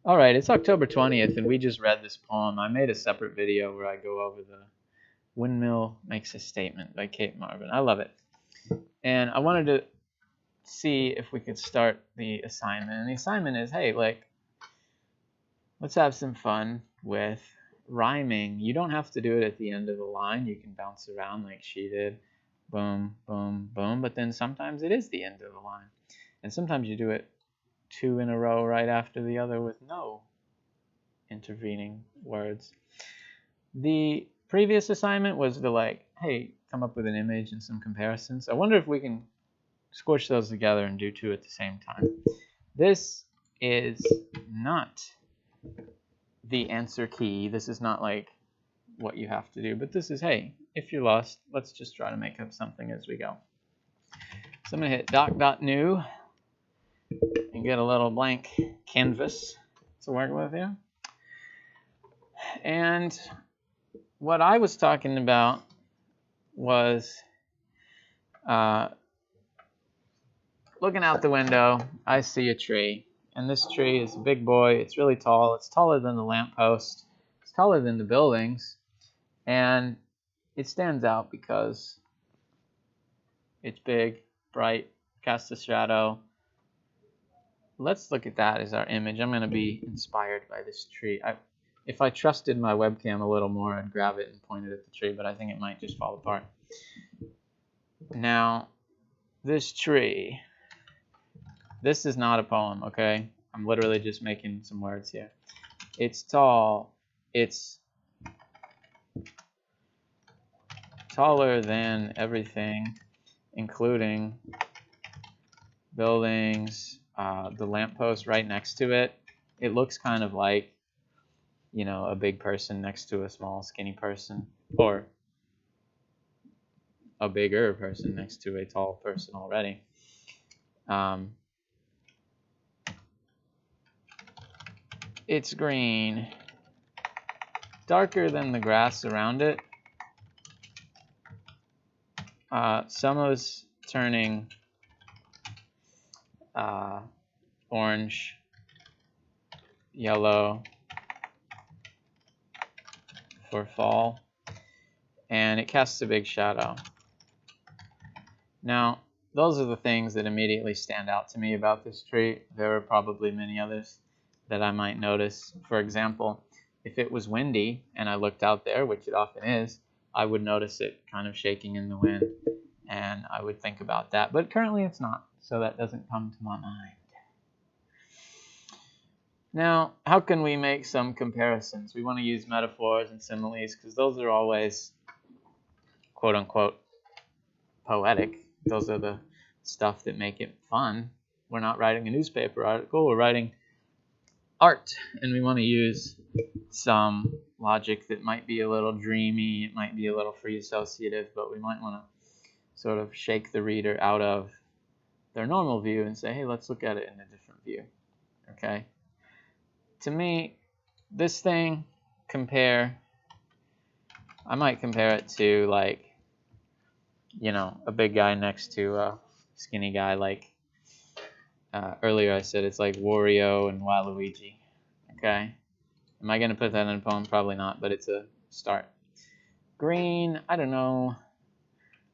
All right, it's October 20th, and we just read this poem. I made a separate video where I go over the Windmill Makes a Statement by Kate Marvin. I love it. And I wanted to see if we could start the assignment. And the assignment is, hey, let's have some fun with rhyming. You don't have to do it at the end of the line. You can bounce around like she did. Boom, boom, boom. But then sometimes it is the end of the line. And sometimes you do it two in a row right after the other with no intervening words. The previous assignment was to hey, come up with an image and some comparisons. I wonder if we can squish those together and do two at the same time. This is not the answer key. This is not like what you have to do, but this is, hey, if you're lost, let's just try to make up something as we go. So I'm going to hit doc.new and get a little blank canvas to work with here. And what I was talking about was looking out the window, I see a tree. And this tree is a big boy. It's really tall. It's taller than the lamppost. It's taller than the buildings. And it stands out because it's big, bright, casts a shadow. Let's look at that as our image. I'm going to be inspired by this tree. If I trusted my webcam a little more, I'd grab it and point it at the tree, but I think it might just fall apart. Now, this tree, this is not a poem, okay? I'm literally just making some words here. It's tall. It's taller than everything, including buildings, the lamppost right next to it. It looks kind of like, a big person next to a small, skinny person, or a bigger person next to a tall person already. It's green, darker than the grass around it. Summer's turning orange, yellow for fall, and it casts a big shadow. Now, those are the things that immediately stand out to me about this tree. There are probably many others that I might notice. For example, if it was windy and I looked out there, which it often is, I would notice it kind of shaking in the wind, and I would think about that. But currently it's not, so that doesn't come to my mind. Now, how can we make some comparisons? We want to use metaphors and similes because those are always, quote unquote, poetic. Those are the stuff that make it fun. We're not writing a newspaper article, we're writing art, and we want to use some logic that might be a little dreamy, it might be a little free associative, but we might want to sort of shake the reader out of their normal view and say, hey, let's look at it in a different view. Okay? To me, this thing, I might compare it to a big guy next to a skinny guy. Earlier I said it's like Wario and Waluigi. Okay? Am I going to put that in a poem? Probably not, but it's a start. Green, I don't know.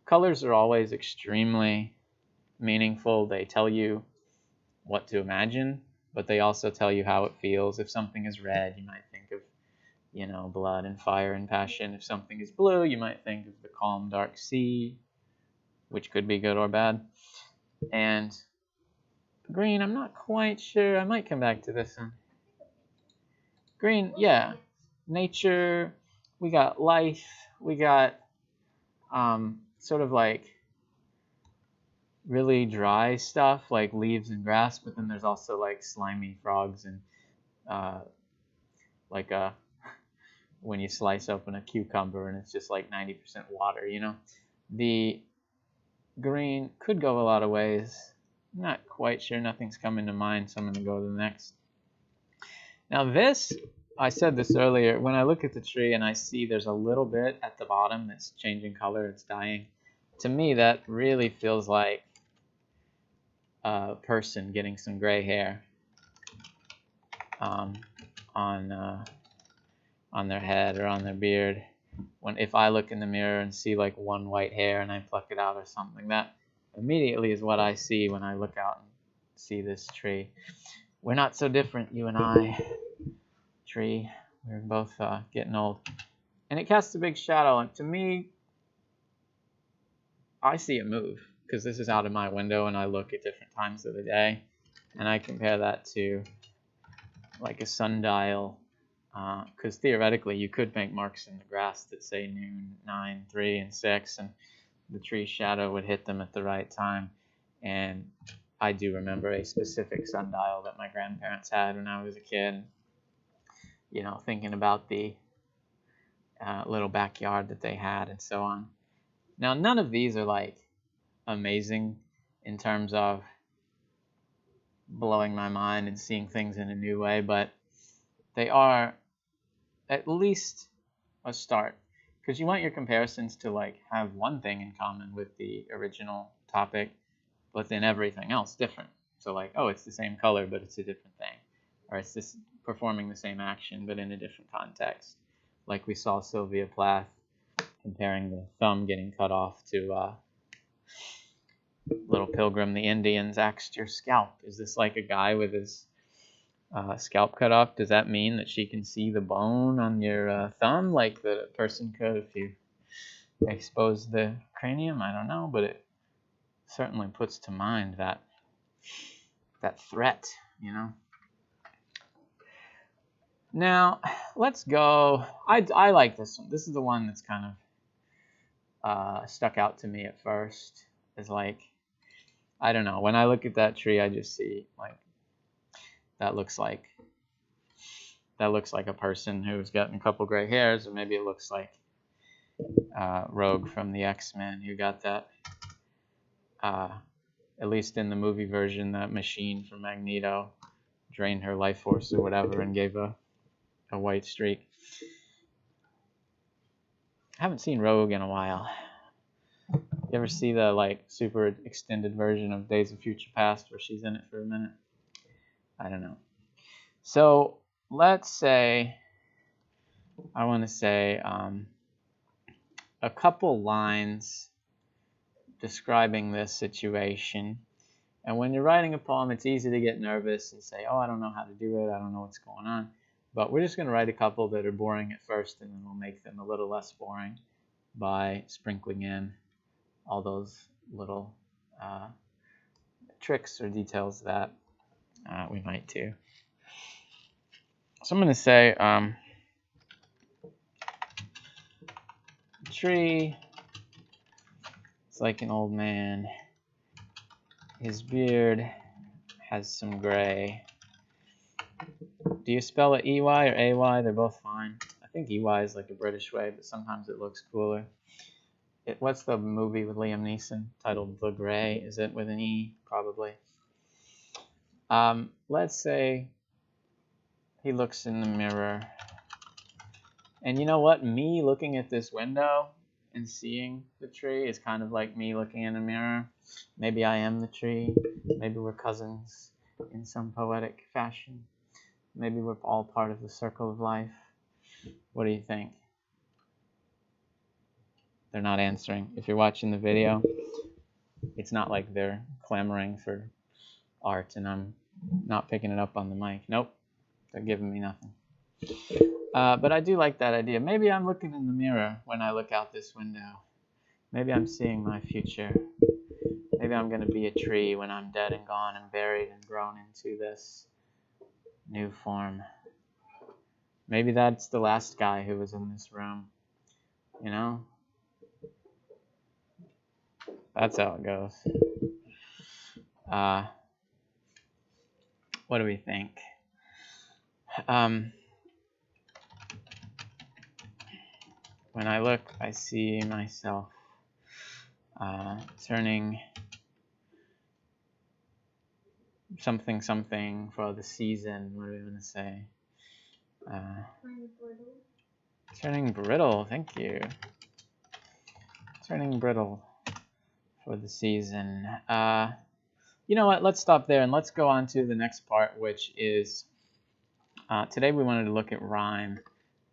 Colors are always extremely meaningful. They tell you what to imagine, but they also tell you how it feels. If something is red, you might think of, blood and fire and passion. If something is blue, you might think of the calm, dark sea, which could be good or bad. And green, I'm not quite sure. I might come back to this one. Green, yeah. Nature, we got life, we got sort of like really dry stuff like leaves and grass, but then there's also like slimy frogs and when you slice open a cucumber and it's just like 90% water, The green could go a lot of ways. I'm not quite sure. Nothing's coming to mind, so I'm going to go to the next. Now this, I said this earlier, when I look at the tree and I see there's a little bit at the bottom that's changing color, it's dying. To me, that really feels like a person getting some gray hair. on their head or on their beard. If I look in the mirror and see like one white hair and I pluck it out or something, that immediately is what I see when I look out and see this tree. We're not so different, you and I, tree. We're both getting old. And it casts a big shadow. And to me, I see it move because this is out of my window and I look at different times of the day. And I compare that to like a sundial. Because theoretically, you could make marks in the grass that say noon, 9, 3, and 6, and the tree shadow would hit them at the right time. And I do remember a specific sundial that my grandparents had when I was a kid. You know, thinking about the little backyard that they had and so on. Now, none of these are like amazing in terms of blowing my mind and seeing things in a new way, but they are at least a start, because you want your comparisons to like have one thing in common with the original topic, but then everything else different. So like, oh, it's the same color, but it's a different thing, or it's this performing the same action, but in a different context. Like we saw Sylvia Plath comparing the thumb getting cut off to Little Pilgrim, the Indians axed your scalp. Is this like a guy with his scalp cut off? Does that mean that she can see the bone on your thumb like the person could if you expose the cranium? I don't know, but it certainly puts to mind that threat, you know. Now, let's go. I like this one. This is the one that's kind of stuck out to me at first. Is like, I don't know. When I look at that tree, I just see like that looks like a person who's gotten a couple gray hairs, or maybe it looks like Rogue from the X-Men who got that. At least in the movie version, that machine from Magneto drained her life force or whatever and gave a white streak. I haven't seen Rogue in a while. You ever see the like super extended version of Days of Future Past where she's in it for a minute? I don't know. So let's say I want to say a couple lines describing this situation. And when you're writing a poem, it's easy to get nervous and say, oh, I don't know how to do it, I don't know what's going on. But we're just going to write a couple that are boring at first, and then we'll make them a little less boring by sprinkling in all those little tricks or details that we might do. So I'm going to say, tree, it's like an old man. His beard has some gray. Do you spell it E-Y or A-Y? They're both fine. I think E-Y is like a British way, but sometimes it looks cooler. What's the movie with Liam Neeson titled The Gray? Is it with an E? Probably. Let's say he looks in the mirror. And you know what? Me looking at this window and seeing the tree is kind of like me looking in a mirror. Maybe I am the tree. Maybe we're cousins in some poetic fashion. Maybe we're all part of the circle of life. What do you think? They're not answering. If you're watching the video, it's not like they're clamoring for art and I'm not picking it up on the mic. Nope, they're giving me nothing. But I do like that idea. Maybe I'm looking in the mirror when I look out this window. Maybe I'm seeing my future. Maybe I'm going to be a tree when I'm dead and gone and buried and grown into this new form. Maybe that's the last guy who was in this room. You know? That's how it goes. What do we think? When I look, I see myself turning something for the season. What do we want to say? Turning brittle. Thank you. Turning brittle for the season. You know what? Let's stop there and let's go on to the next part, which is Today we wanted to look at rhyme.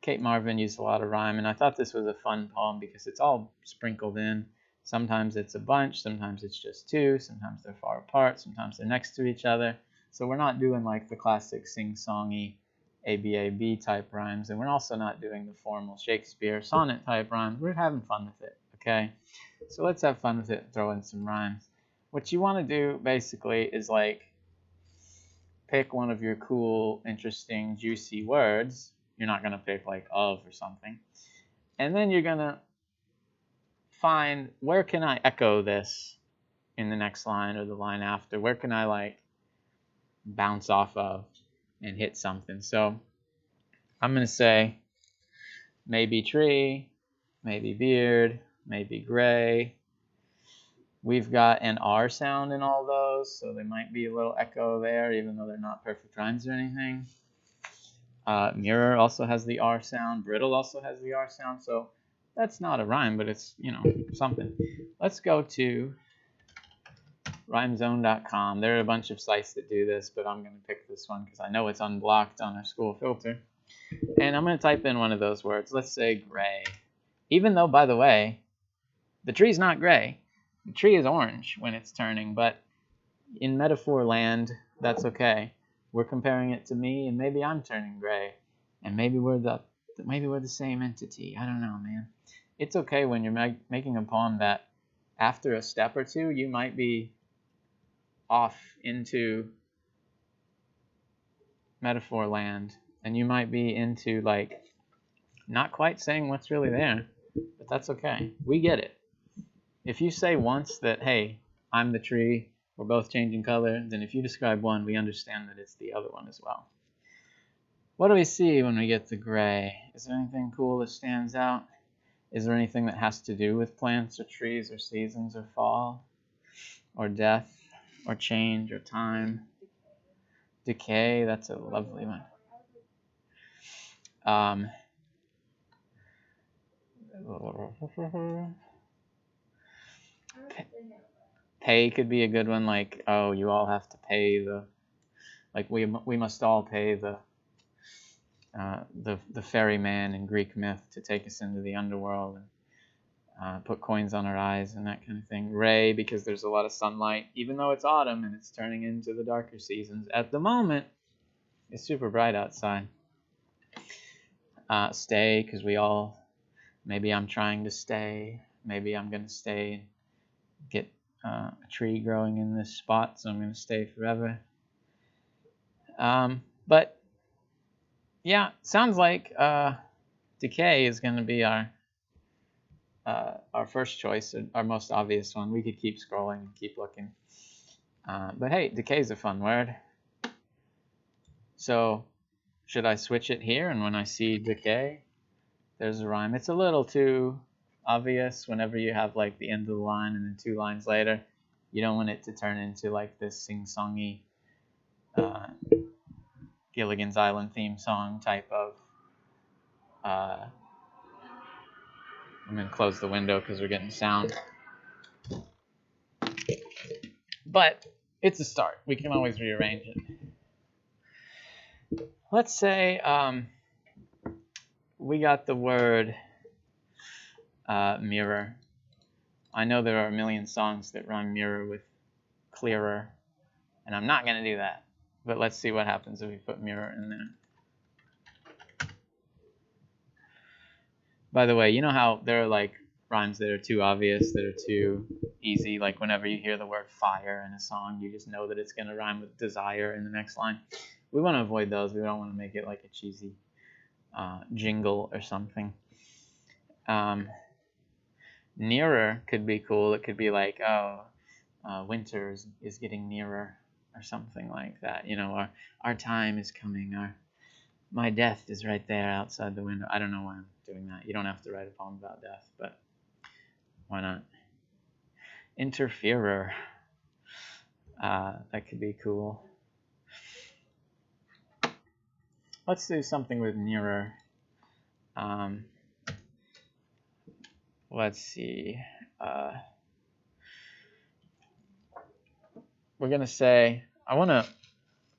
Kate Marvin used a lot of rhyme, and I thought this was a fun poem because it's all sprinkled in. Sometimes it's a bunch, sometimes it's just two, sometimes they're far apart, sometimes they're next to each other. So we're not doing like the classic sing-songy ABAB type rhymes, and we're also not doing the formal Shakespeare sonnet type rhymes. We're having fun with it, okay? So let's have fun with it and throw in some rhymes. What you want to do basically is like pick one of your cool, interesting, juicy words. You're not going to pick like of or something. And then you're going to find where can I echo this in the next line or the line after? Where can I like bounce off of and hit something? So I'm going to say maybe tree, maybe beard, maybe gray. We've got an R sound in all those, so there might be a little echo there, even though they're not perfect rhymes or anything. Mirror also has the R sound. Brittle also has the R sound, so that's not a rhyme, but it's, you know, something. Let's go to rhymezone.com. There are a bunch of sites that do this, but I'm going to pick this one because I know it's unblocked on our school filter. And I'm going to type in one of those words. Let's say gray. Even though, by the way, the tree's not gray. The tree is orange when it's turning, but in metaphor land, that's okay. We're comparing it to me, and maybe I'm turning gray, and maybe we're the same entity. I don't know, man. It's okay when you're making a poem that after a step or two, you might be off into metaphor land, and you might be into like not quite saying what's really there, but that's okay. We get it. If you say once that, hey, I'm the tree, we're both changing color, then if you describe one, we understand that it's the other one as well. What do we see when we get to gray? Is there anything cool that stands out? Is there anything that has to do with plants or trees or seasons or fall or death or change or time? Decay, that's a lovely one. Pay could be a good one, like, oh, you all have to pay the, like, we must all pay the ferryman in Greek myth to take us into the underworld and put coins on our eyes and that kind of thing. Ray, because there's a lot of sunlight, even though it's autumn and it's turning into the darker seasons. At the moment, it's super bright outside. Stay, because we all, maybe I'm trying to stay. Maybe I'm going to stay and get a tree growing in this spot, so I'm going to stay forever. But yeah, sounds like decay is going to be our first choice, our most obvious one. We could keep scrolling and keep looking. But hey, decay is a fun word. So should I switch it here? And when I see decay, there's a rhyme. It's a little too obvious whenever you have like the end of the line and then 2 lines later. You don't want it to turn into like this sing-songy Gilligan's Island theme song type of I'm going to close the window because we're getting sound. But it's a start. We can always rearrange it. Let's say we got the word mirror. I know there are a million songs that rhyme mirror with clearer, and I'm not going to do that. But let's see what happens if we put mirror in there. By the way, you know how there are like rhymes that are too obvious, that are too easy, like whenever you hear the word fire in a song, you just know that it's going to rhyme with desire in the next line. We want to avoid those. We don't want to make it like a cheesy jingle or something. Nearer could be cool. It could be like, winter is getting nearer or something like that. You know, our time is coming. My death is right there outside the window. I don't know why I'm doing that. You don't have to write a poem about death, but why not? Interferer. That could be cool. Let's do something with nearer. Let's see. We're going to say, I want to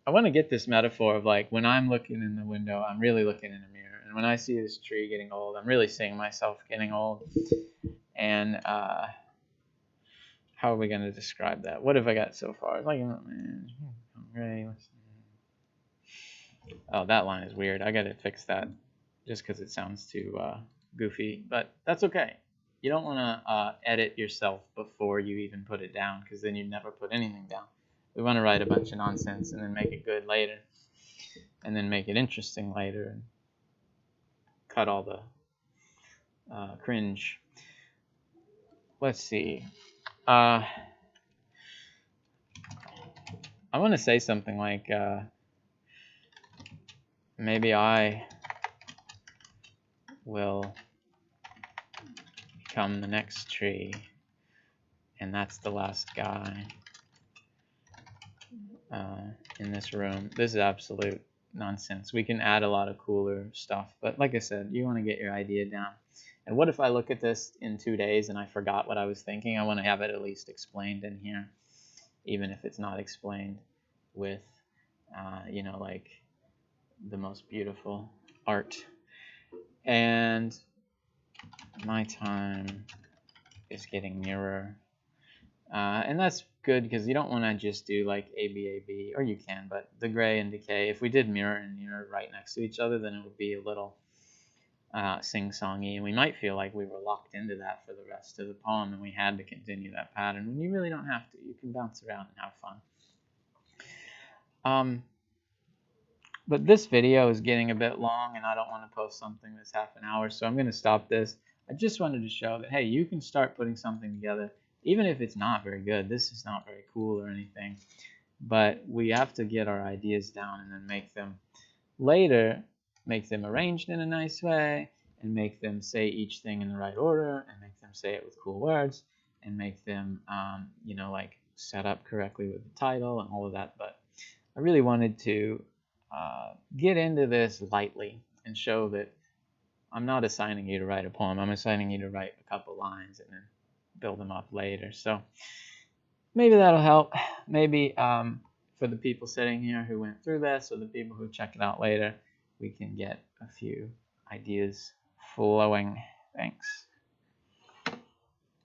I want to get this metaphor of like when I'm looking in the window, I'm really looking in a mirror, and when I see this tree getting old, I'm really seeing myself getting old. And how are we going to describe that? What have I got so far? Like, oh, that line is weird. I got to fix that just because it sounds too goofy, but that's okay. You don't want to edit yourself before you even put it down, because then you never put anything down. We want to write a bunch of nonsense and then make it good later, and then make it interesting later, and cut all the cringe. Let's see. I want to say something like, maybe I will become the next tree, and that's the last guy in this room. This is absolute nonsense. We can add a lot of cooler stuff, but like I said, you want to get your idea down. And what if I look at this in 2 days and I forgot what I was thinking? I want to have it at least explained in here, even if it's not explained with, like the most beautiful art. And my time is getting nearer. And that's good because you don't want to just do like ABAB, or you can, but the gray and decay. If we did mirror and mirror right next to each other, then it would be a little sing-songy, and we might feel like we were locked into that for the rest of the poem and we had to continue that pattern, when you really don't have to. You can bounce around and have fun. But this video is getting a bit long, and I don't want to post something that's half an hour, so I'm going to stop this. I just wanted to show that, hey, you can start putting something together, even if it's not very good. This is not very cool or anything, but we have to get our ideas down and then make them later, make them arranged in a nice way, and make them say each thing in the right order, and make them say it with cool words, and make them, like set up correctly with the title and all of that. But I really wanted to get into this lightly and show that I'm not assigning you to write a poem. I'm assigning you to write a couple lines and then build them up later. So maybe that'll help. Maybe for the people sitting here who went through this, or the people who check it out later, we can get a few ideas flowing. Thanks.